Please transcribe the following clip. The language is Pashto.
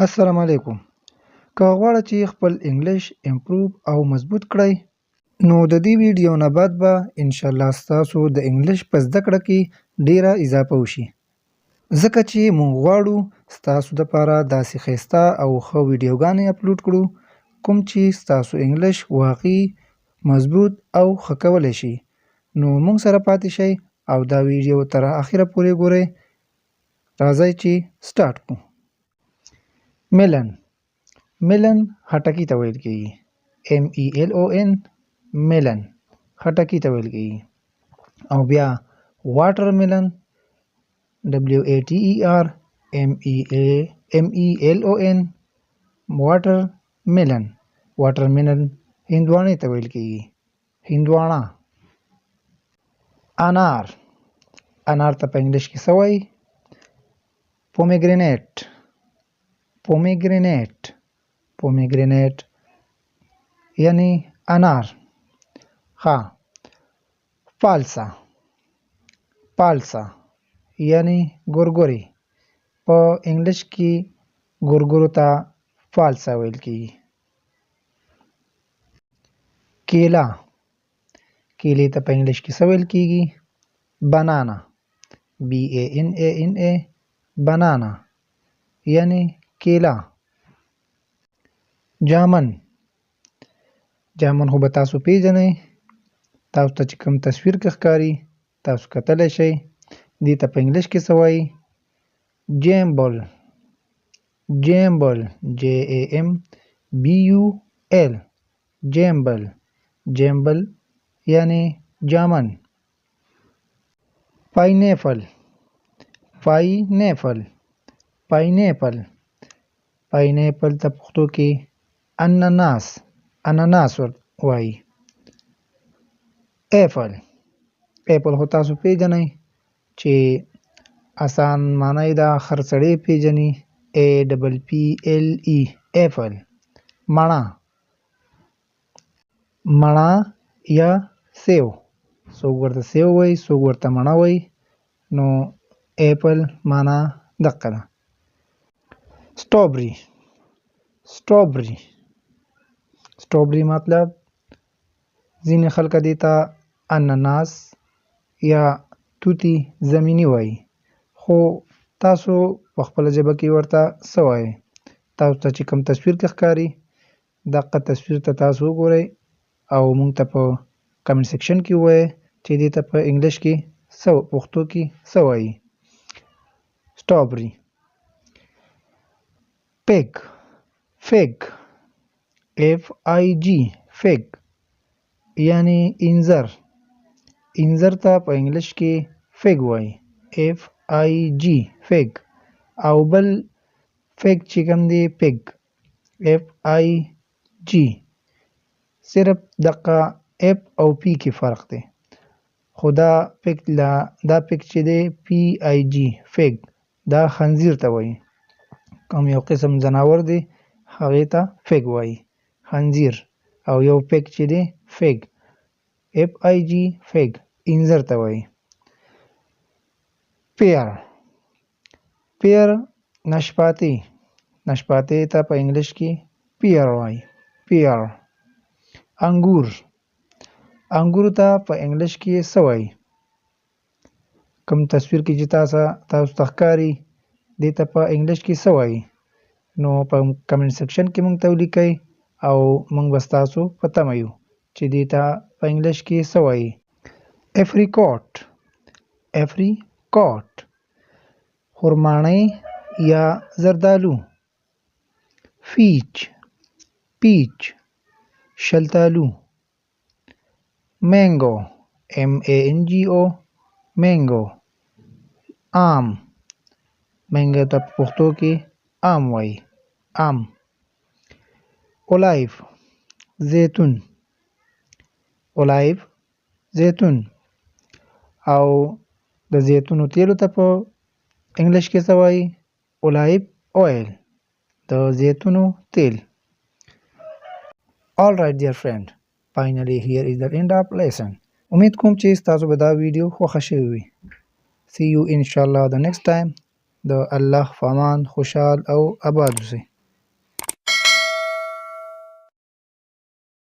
السلام علیکم. که غواړئ چې خپل انګلیش امپروو او مضبوط کړئ نو د دې ویډیو نه بعد به انشاءالله ستاسو د انګلیش په زده کړه کې ډیره اضافه وشي، ځکه چې موږ غواړو ستاسو دپاره داسې ښایسته او ښه ویډیوګانې اپلوډ کړو کوم چې ستاسو انګلیش واقعي مضبوط او ښه کولی شي. نو موږ سره پاتې شئ او دا ویډیو تر اخره پورې ګورئ. راځئ چې سټارټ کړو. میلن میلن خټکي ته ویل کېږي. MELON میلن خټکي ته ویل کېږي. او بیا واټر میلن WATER MELON واټر میلن واټر میلن هندواڼې ته ویل کېږي. هندواڼه. انار انار ته په انګلیش کې څه وایي؟ پومیګرینیټ پومیګرینیټ پومیګرینیټ یعنی انار. ښه. فالسا فالسا یعنی ګورګورې. په انګلیش کې ګورګورو ته فالسا ویل کېږي. کیله کیلې ته په انګلیش کې څه ویل کېږي؟ بنانا BANANA بنانا یعنی کیله. جامن جامن خو به تاسو پیژنئ، تاسو ته چې کوم تصویر کې ښکاري تاسو کتلی شئ. دې ته په انګلیش کې څه وایي؟ جیمبل جیمبل JAMBUL جیمبل جیمبل یعنی جامن. پاینیپل پاینیپل پاینیپل پاینیپل ته پښتو کې انناس انناس وایي. ایپل ایپل خو تاسو پیژنئ چې آسان معنی دا هر سړی پیژني. APPLE ایپل. مڼه مڼه یا سیو، څوک ورته سیو وایي څوک ورته مڼه وایي، نو ایپل معنا دقه ده. سټرابري سټرابري سټرابري مطلب ځینې خلک دې ته انناس یا توتي زمیني وایي، خو تاسو په خپله ژبه کې ورته څه وایئ؟ تاسو ته چې کوم تصویر کې ښکاري دقه تصویر ته تاسو وګورئ او موږ ته په کمنټ سیکشن کې ووایئ چې دې ته په انګلیش کې څه پښتو کې څه وایي. سټرابري. فیګ فیګ FIG فیګ یعنی انځر. انځر ته په انګلیش کې فیګ وایي FIG فیګ. او بل فیګ چې کوم دی پیګ FIG. صرف دقه F او P کې فرق دی، خو دا پیګ چې دی PIG فیګ دا خنزیر ته وایي. کوم یو قسم ځناور دی هغې ته فیګ وایي خنزیر. او یو پیګ چې دی فیګ FIG فیګ انځر ته وایي. پیر پیر نشپاتې نشپاتې ته په انګلیش کې پیر وایي پیر. انګور انګورو ته په انګلیش کې څه وایي؟ کوم تصویر کې چې تاسو ته ښکاري دې ته په انګلیش کې څه وایي؟ نو په کمنټ سیکشن کې موږ ته ولیکئ او موږ به ستاسو په تمه یو چې دې ته په انګلیش کې څه وایي. اپریکوټ اپریکوټ خرماڼی یا زردالو. پیچ پیچ شلتالو. مینګو MANGO مینګو. آم مینګو ته په پښتو کې آم وایي آم. اولایف زیتون اولایف زیتون. او د زیتونو تیلو ته په انګلیش کې څه وایي؟ اولایف اویل د زیتونو تیل. Alright dear friend, finally here is the end of lesson. امید کوم چې تاسو به دا ویډیو خوښه شوی وي. See you inshallah the next time. د الله په امان خوشحال او آباد اوسئ.